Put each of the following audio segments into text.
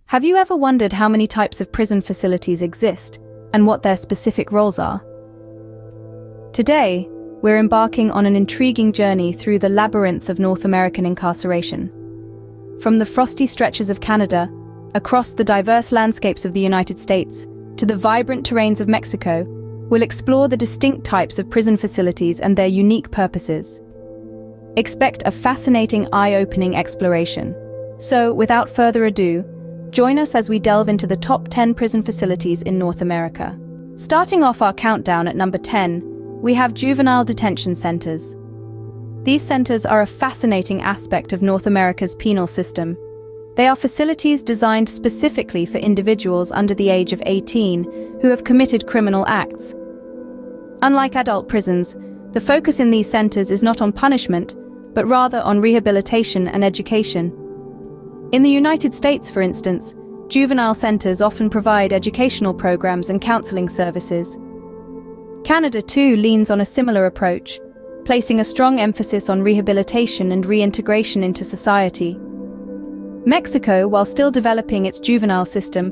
Have you ever wondered how many types of prison facilities exist and what their specific roles are? Today, we're embarking on an intriguing journey through the labyrinth of North American incarceration. From the frosty stretches of Canada, across the diverse landscapes of the United States, to the vibrant terrains of Mexico, we'll explore the distinct types of prison facilities and their unique purposes. Expect a fascinating, eye-opening exploration. So, without further ado, join us as we delve into the top 10 prison facilities in North America. Starting off our countdown at number 10, we have juvenile detention centers. These centers are a fascinating aspect of North America's penal system. They are facilities designed specifically for individuals under the age of 18 who have committed criminal acts. Unlike adult prisons, the focus in these centers is not on punishment, but rather on rehabilitation and education. In the United States, for instance, juvenile centers often provide educational programs and counseling services. Canada, too, leans on a similar approach, placing a strong emphasis on rehabilitation and reintegration into society. Mexico, while still developing its juvenile system,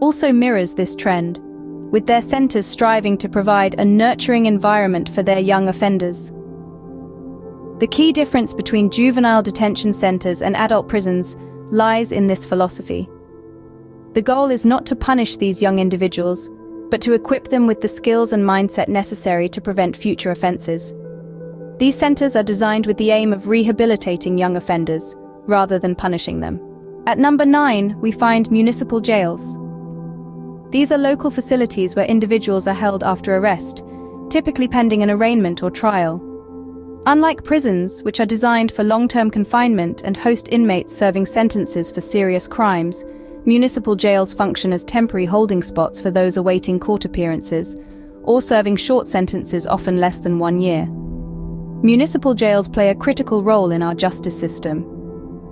also mirrors this trend, with their centers striving to provide a nurturing environment for their young offenders. The key difference between juvenile detention centers and adult prisons lies in this philosophy. The goal is not to punish these young individuals, but to equip them with the skills and mindset necessary to prevent future offenses. These centers are designed with the aim of rehabilitating young offenders, rather than punishing them. At number 9, we find municipal jails. These are local facilities where individuals are held after arrest, typically pending an arraignment or trial. Unlike prisons, which are designed for long-term confinement and host inmates serving sentences for serious crimes, municipal jails function as temporary holding spots for those awaiting court appearances, or serving short sentences often less than 1 year. Municipal jails play a critical role in our justice system.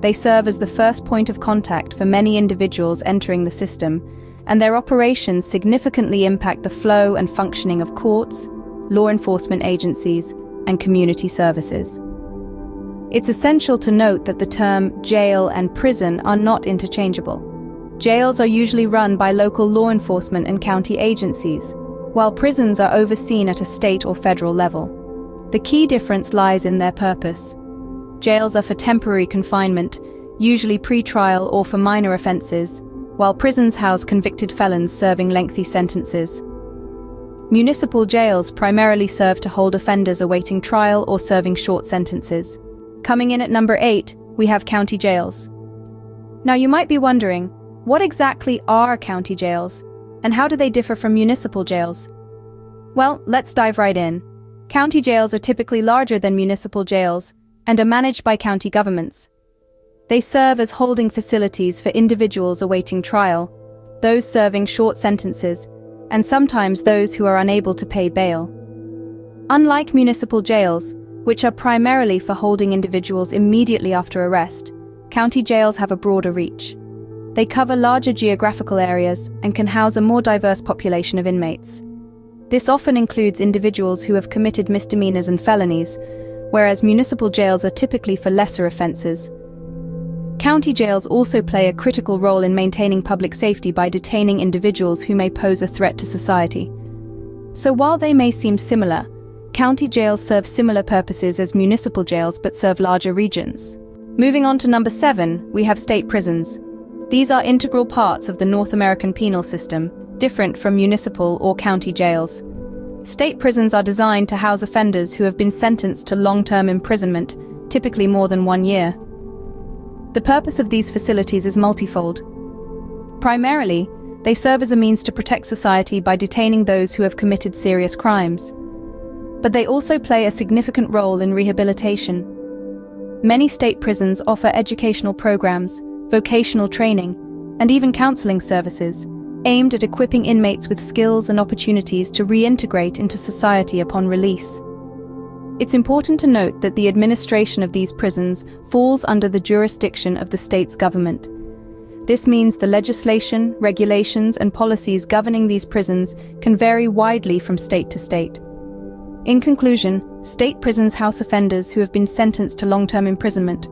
They serve as the first point of contact for many individuals entering the system, and their operations significantly impact the flow and functioning of courts, law enforcement agencies, and community services. It's essential to note that the term jail and prison are not interchangeable. Jails are usually run by local law enforcement and county agencies, while prisons are overseen at a state or federal level. The key difference lies in their purpose. Jails are for temporary confinement, usually pre-trial or for minor offenses, while prisons house convicted felons serving lengthy sentences. Municipal jails primarily serve to hold offenders awaiting trial or serving short sentences. Coming in at number 8, we have county jails. Now you might be wondering, what exactly are county jails, and how do they differ from municipal jails? Well, let's dive right in. County jails are typically larger than municipal jails and are managed by county governments. They serve as holding facilities for individuals awaiting trial, those serving short sentences, and sometimes those who are unable to pay bail. Unlike municipal jails, which are primarily for holding individuals immediately after arrest, county jails have a broader reach. They cover larger geographical areas and can house a more diverse population of inmates. This often includes individuals who have committed misdemeanors and felonies, whereas municipal jails are typically for lesser offenses. County jails also play a critical role in maintaining public safety by detaining individuals who may pose a threat to society. So while they may seem similar, county jails serve similar purposes as municipal jails but serve larger regions. Moving on to number 7, we have state prisons. These are integral parts of the North American penal system, different from municipal or county jails. State prisons are designed to house offenders who have been sentenced to long-term imprisonment, typically more than 1 year. The purpose of these facilities is multifold. Primarily, they serve as a means to protect society by detaining those who have committed serious crimes. But they also play a significant role in rehabilitation. Many state prisons offer educational programs, vocational training, and even counseling services, aimed at equipping inmates with skills and opportunities to reintegrate into society upon release. It's important to note that the administration of these prisons falls under the jurisdiction of the state's government. This means the legislation, regulations, and policies governing these prisons can vary widely from state to state. In conclusion, state prisons house offenders who have been sentenced to long-term imprisonment,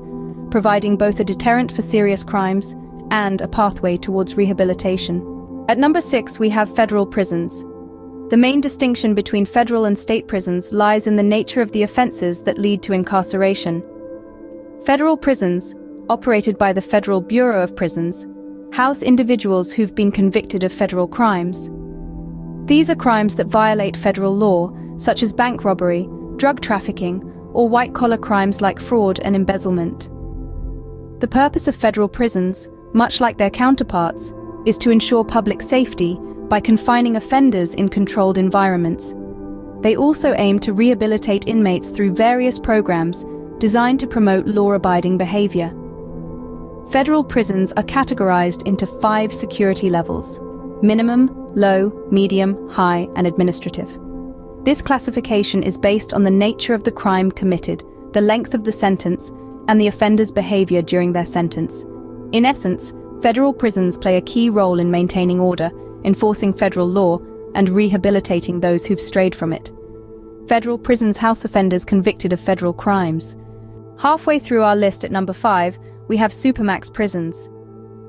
providing both a deterrent for serious crimes and a pathway towards rehabilitation. At number 6, we have federal prisons. The main distinction between federal and state prisons lies in the nature of the offenses that lead to incarceration. Federal prisons, operated by the Federal Bureau of Prisons, house individuals who've been convicted of federal crimes. These are crimes that violate federal law, such as bank robbery, drug trafficking, or white-collar crimes like fraud and embezzlement. The purpose of federal prisons, much like their counterparts, is to ensure public safety by confining offenders in controlled environments. They also aim to rehabilitate inmates through various programs designed to promote law-abiding behavior. Federal prisons are categorized into 5 security levels: minimum, low, medium, high, and administrative. This classification is based on the nature of the crime committed, the length of the sentence, and the offender's behavior during their sentence. In essence, federal prisons play a key role in maintaining order, enforcing federal law, and rehabilitating those who've strayed from it. Federal prisons house offenders convicted of federal crimes. Halfway through our list at number 5, we have Supermax Prisons.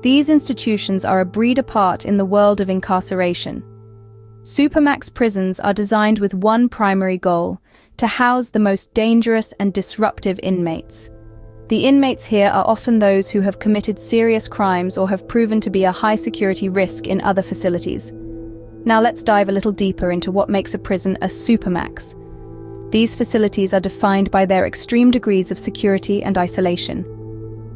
These institutions are a breed apart in the world of incarceration. Supermax prisons are designed with one primary goal: to house the most dangerous and disruptive inmates. The inmates here are often those who have committed serious crimes or have proven to be a high-security risk in other facilities. Now let's dive a little deeper into what makes a prison a supermax. These facilities are defined by their extreme degrees of security and isolation.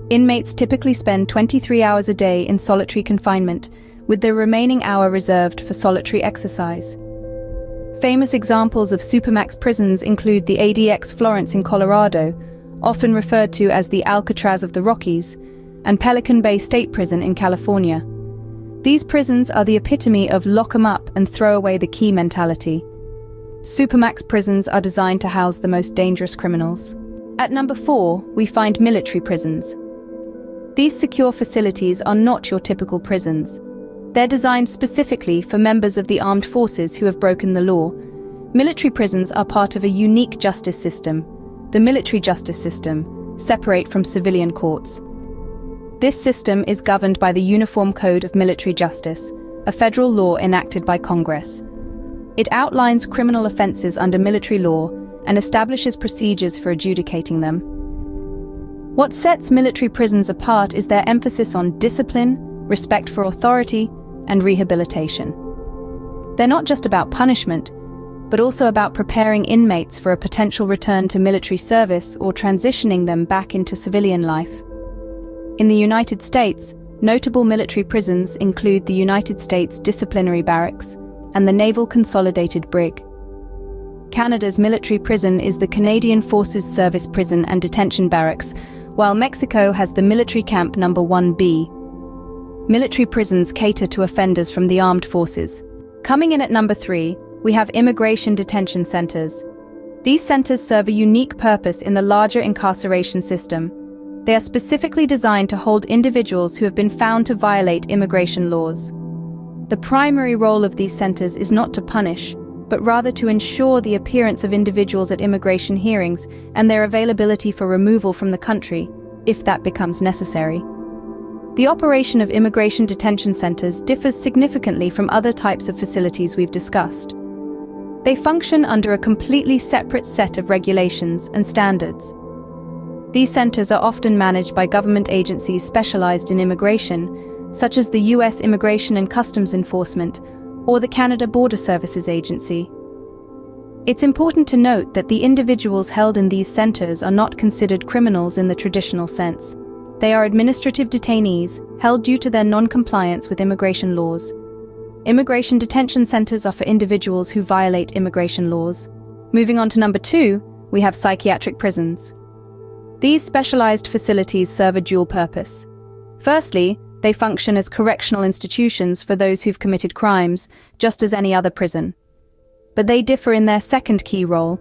Inmates typically spend 23 hours a day in solitary confinement, with the remaining hour reserved for solitary exercise. Famous examples of Supermax prisons include the ADX Florence in Colorado, often referred to as the Alcatraz of the Rockies, and Pelican Bay State Prison in California. These prisons are the epitome of lock 'em up and throw away the key mentality. Supermax prisons are designed to house the most dangerous criminals. At number 4, we find military prisons. These secure facilities are not your typical prisons. They're designed specifically for members of the armed forces who have broken the law. Military prisons are part of a unique justice system, the military justice system, separate from civilian courts. This system is governed by the Uniform Code of Military Justice, a federal law enacted by Congress. It outlines criminal offenses under military law and establishes procedures for adjudicating them. What sets military prisons apart is their emphasis on discipline, respect for authority, and rehabilitation. They're not just about punishment, but also about preparing inmates for a potential return to military service or transitioning them back into civilian life. In the United States, notable military prisons include the United States Disciplinary Barracks and the Naval Consolidated Brig. Canada's military prison is the Canadian Forces Service Prison and Detention Barracks, while Mexico has the Military Camp No. 1B. Military prisons cater to offenders from the armed forces. Coming in at number 3, we have immigration detention centers. These centers serve a unique purpose in the larger incarceration system. They are specifically designed to hold individuals who have been found to violate immigration laws. The primary role of these centers is not to punish, but rather to ensure the appearance of individuals at immigration hearings and their availability for removal from the country, if that becomes necessary. The operation of immigration detention centers differs significantly from other types of facilities we've discussed. They function under a completely separate set of regulations and standards. These centers are often managed by government agencies specialized in immigration, such as the U.S. Immigration and Customs Enforcement or the Canada Border Services Agency. It's important to note that the individuals held in these centers are not considered criminals in the traditional sense. They are administrative detainees held due to their non-compliance with immigration laws. Immigration detention centers are for individuals who violate immigration laws. Moving on to number 2, we have psychiatric prisons. These specialized facilities serve a dual purpose. Firstly, they function as correctional institutions for those who've committed crimes, just as any other prison. But they differ in their second key role,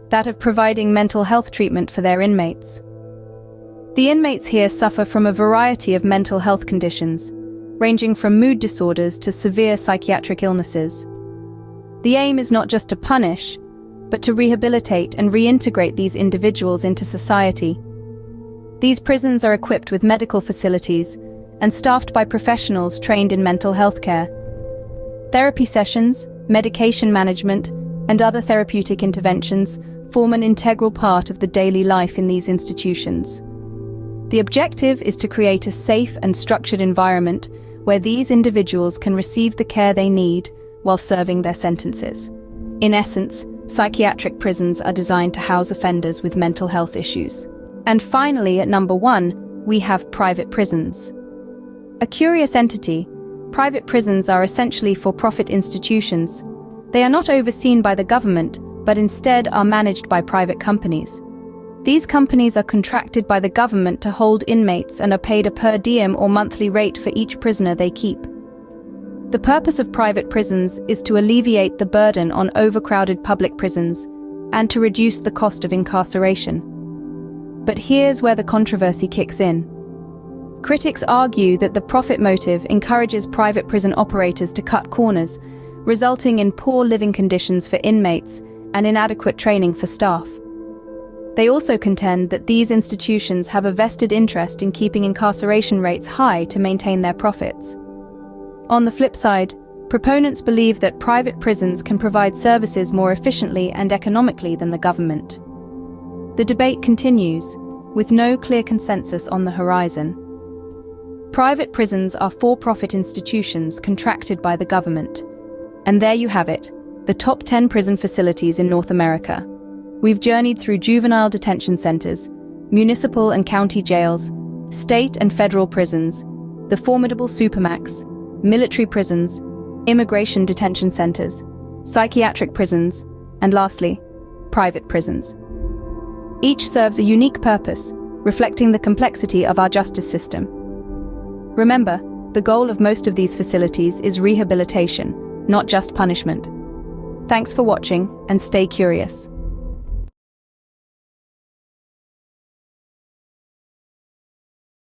that of providing mental health treatment for their inmates. The inmates here suffer from a variety of mental health conditions, ranging from mood disorders to severe psychiatric illnesses. The aim is not just to punish, but to rehabilitate and reintegrate these individuals into society. These prisons are equipped with medical facilities and staffed by professionals trained in mental health care. Therapy sessions, medication management, and other therapeutic interventions form an integral part of the daily life in these institutions. The objective is to create a safe and structured environment where these individuals can receive the care they need while serving their sentences. In essence, psychiatric prisons are designed to house offenders with mental health issues. And finally, at number 1, we have private prisons. A curious entity, private prisons are essentially for-profit institutions. They are not overseen by the government, but instead are managed by private companies. These companies are contracted by the government to hold inmates and are paid a per diem or monthly rate for each prisoner they keep. The purpose of private prisons is to alleviate the burden on overcrowded public prisons and to reduce the cost of incarceration. But here's where the controversy kicks in. Critics argue that the profit motive encourages private prison operators to cut corners, resulting in poor living conditions for inmates and inadequate training for staff. They also contend that these institutions have a vested interest in keeping incarceration rates high to maintain their profits. On the flip side, proponents believe that private prisons can provide services more efficiently and economically than the government. The debate continues, with no clear consensus on the horizon. Private prisons are for-profit institutions contracted by the government. And there you have it, the top 10 prison facilities in North America. We've journeyed through juvenile detention centers, municipal and county jails, state and federal prisons, the formidable Supermax, military prisons, immigration detention centers, psychiatric prisons, and lastly, private prisons. Each serves a unique purpose, reflecting the complexity of our justice system. Remember, the goal of most of these facilities is rehabilitation, not just punishment. Thanks for watching, and stay curious.